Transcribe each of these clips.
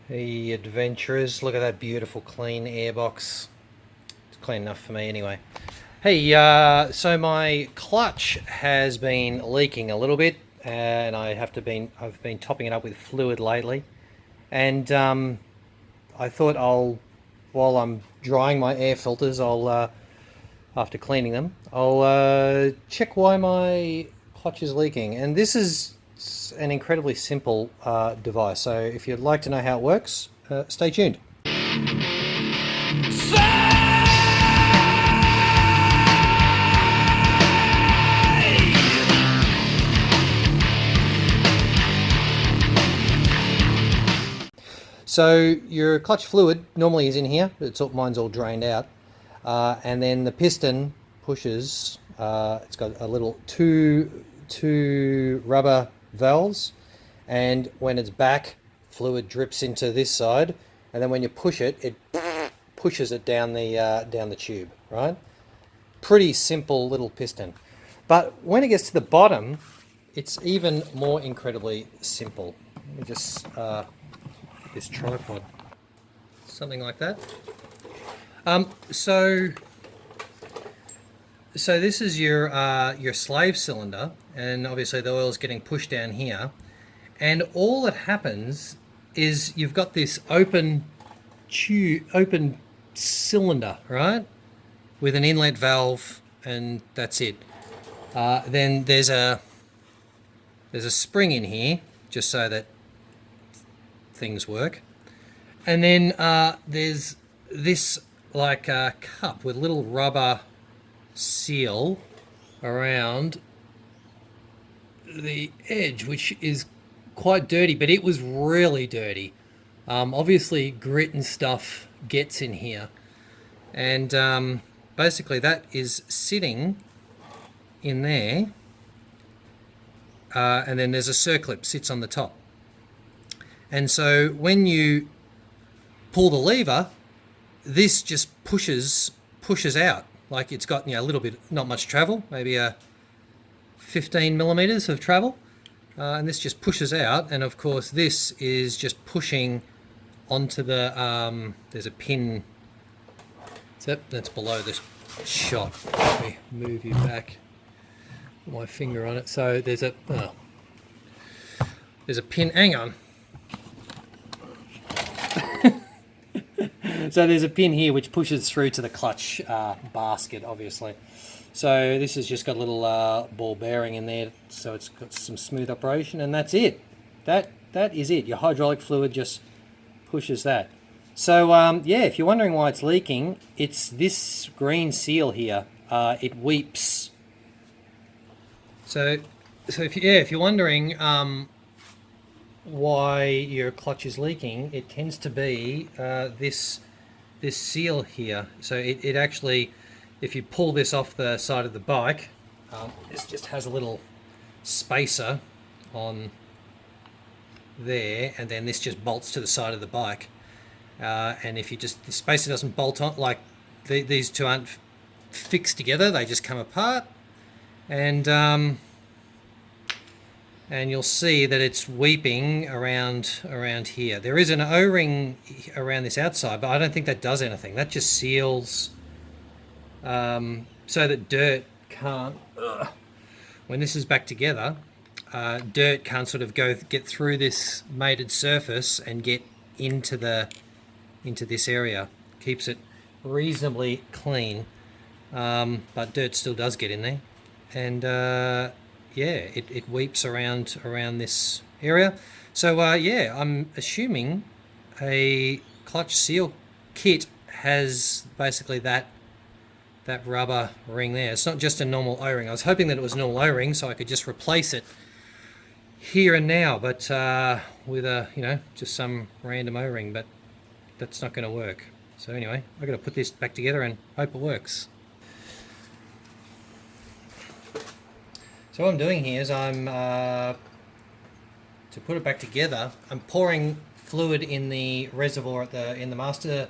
Hey adventurers, look at that beautiful clean airbox. It's clean enough for me anyway. Hey, so my clutch has been leaking a little bit, and I've been topping it up with fluid lately. And I thought while I'm drying my air filters, after cleaning them, I'll check why my clutch is leaking. And this is an incredibly simple device. So if you'd like to know how it works, stay tuned. So your clutch fluid normally is in here. Mine's all drained out, and then the piston pushes. It's got a little two rubber valves, and when it's back, fluid drips into this side, and then when you push it, it pushes it down the tube. Right? Pretty simple little piston, but when it gets to the bottom, it's even more incredibly simple. Let me just this tripod, something like that. So this is your slave cylinder, and obviously the oil is getting pushed down here, and all that happens is you've got this open cylinder, right, with an inlet valve, and that's it. Then there's a spring in here just so that things work, and then there's this like a cup with a little rubber seal around the edge, which is quite dirty, but it was really dirty. Obviously grit and stuff gets in here, and basically that is sitting in there, and then there's a circlip sits on the top. And so when you pull the lever, this just pushes out. Like it's got, a little bit, not much travel, maybe a 15 millimeters of travel. And this just pushes out. And of course, this is just pushing onto the, there's a pin. That's below this shot. Let me move you back. Put my finger on it. So there's a pin, hang on. So there's a pin here which pushes through to the clutch basket, obviously. So this has just got a little ball bearing in there, so it's got some smooth operation, and that's it. That is it. Your hydraulic fluid just pushes that. So yeah, if you're wondering why it's leaking, it's this green seal here. It weeps. So if you're wondering why your clutch is leaking, it tends to be this seal here. So it actually, if you pull this off the side of the bike, this just has a little spacer on there, and then this just bolts to the side of the bike. And if the spacer doesn't bolt on, like these two aren't fixed together, they just come apart, and you'll see that it's weeping around here. There is an O-ring around this outside, but I don't think that does anything. That just seals so that dirt can't, when this is back together, dirt can't sort of get through this mated surface and get into this area. Keeps it reasonably clean, but dirt still does get in there, and yeah, it weeps around this area. So yeah, I'm assuming a clutch seal kit has basically that rubber ring there. It's not just a normal O-ring. I was hoping that it was a normal O-ring so I could just replace it here and now, but with just some random O-ring, but that's not going to work. So anyway, I've got to put this back together and hope it works. So what I'm doing here is to put it back together, I'm pouring fluid in the reservoir in the master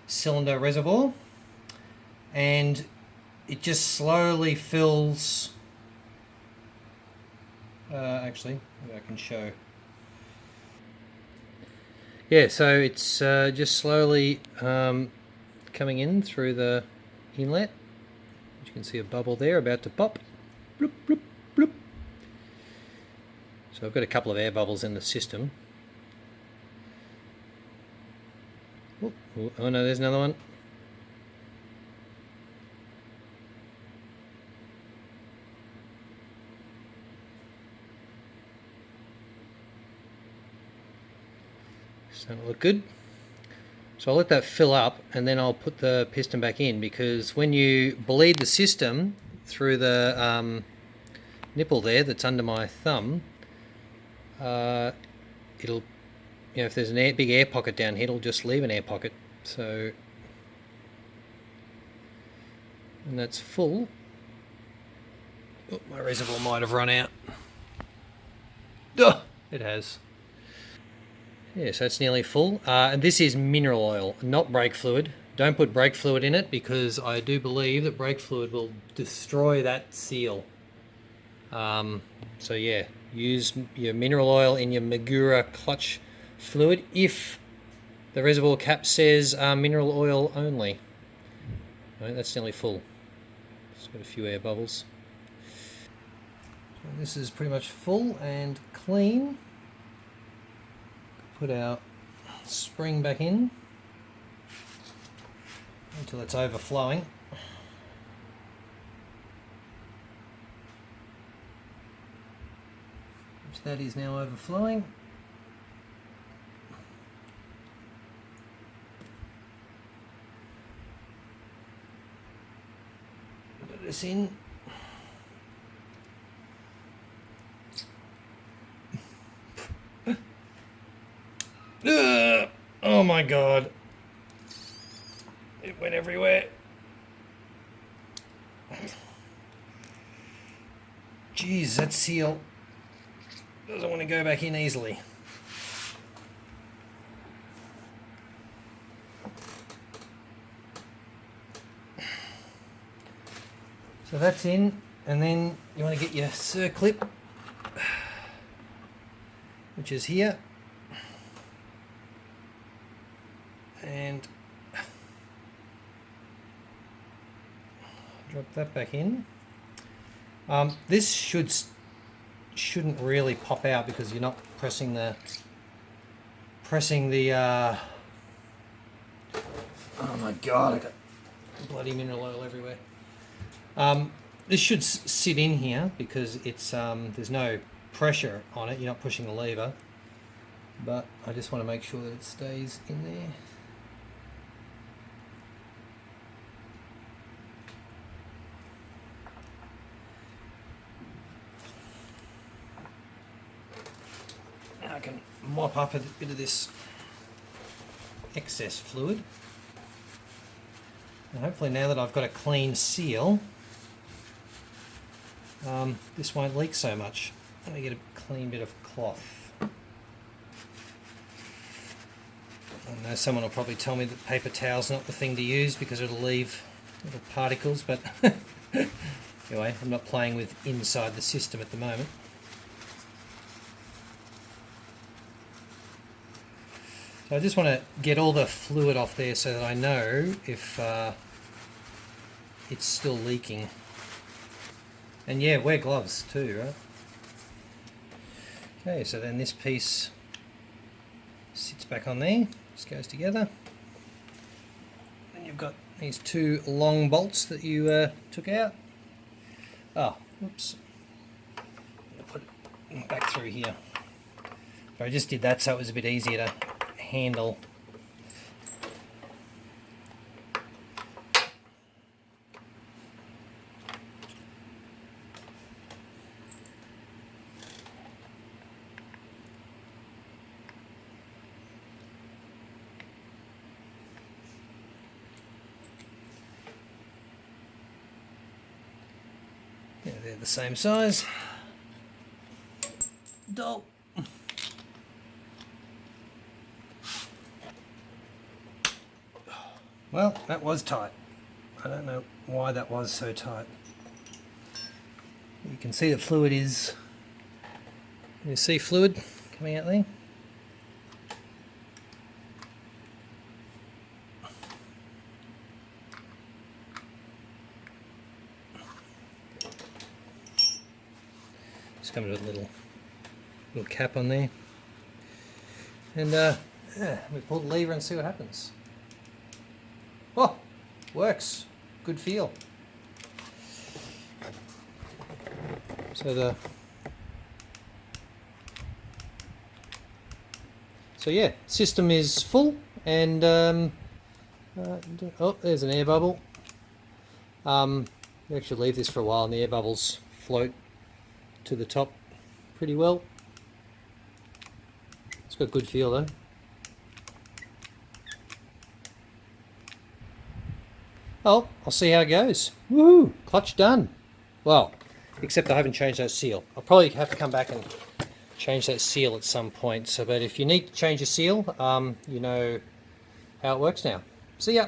cylinder reservoir, and it just slowly fills. Actually, maybe I can show. Yeah, so it's just slowly coming in through the inlet. You can see a bubble there about to pop. Bloop, bloop, bloop. So I've got a couple of air bubbles in the system. Oh no, there's another one. Doesn't look good. So I'll let that fill up and then I'll put the piston back in, because when you bleed the system through the nipple there that's under my thumb, it'll, if there's a big air pocket down here, it'll just leave an air pocket. So, and that's full. Oh, my reservoir might have run out. Oh, it has. Yeah, so it's nearly full. And this is mineral oil, not brake fluid. Don't put brake fluid in it, because I do believe that brake fluid will destroy that seal. So yeah, use your mineral oil in your Magura clutch fluid if the reservoir cap says mineral oil only. Right, that's nearly full. It's got a few air bubbles. So this is pretty much full and clean. Put our spring back in until it's overflowing. Which that is now overflowing. Put this in. Oh my god. It went everywhere. Jeez, that seal doesn't want to go back in easily. So that's in, and then you want to get your circlip, which is here. And drop that back in. This shouldn't really pop out because you're not pressing the oh my god, I got bloody mineral oil everywhere. This should sit in here because it's there's no pressure on it, you're not pushing the lever, but I just want to make sure that it stays in there. I can mop up a bit of this excess fluid, and hopefully now that I've got a clean seal, this won't leak so much. Let me get a clean bit of cloth. I know someone will probably tell me that paper towel's not the thing to use because it'll leave little particles, but anyway, I'm not playing with inside the system at the moment. So I just want to get all the fluid off there so that I know if it's still leaking. And yeah, wear gloves too, right? Okay, so then this piece sits back on there, just goes together. And you've got these two long bolts that you took out. Oh, whoops. I'll put it back through here. But I just did that so it was a bit easier to handle. Yeah, they're the same size. Dope. Well, that was tight. I don't know why that was so tight. You can see the fluid is... You see fluid coming out there? Just come to a little cap on there, and we pull the lever and see what happens. Oh, works. Good feel. So yeah, system is full, and oh, there's an air bubble. We actually leave this for a while, and the air bubbles float to the top pretty well. It's got good feel though. Oh, I'll see how it goes. Woohoo! Clutch done. Well, except I haven't changed that seal. I'll probably have to come back and change that seal at some point. So, but if you need to change a seal, you know how it works now. See ya.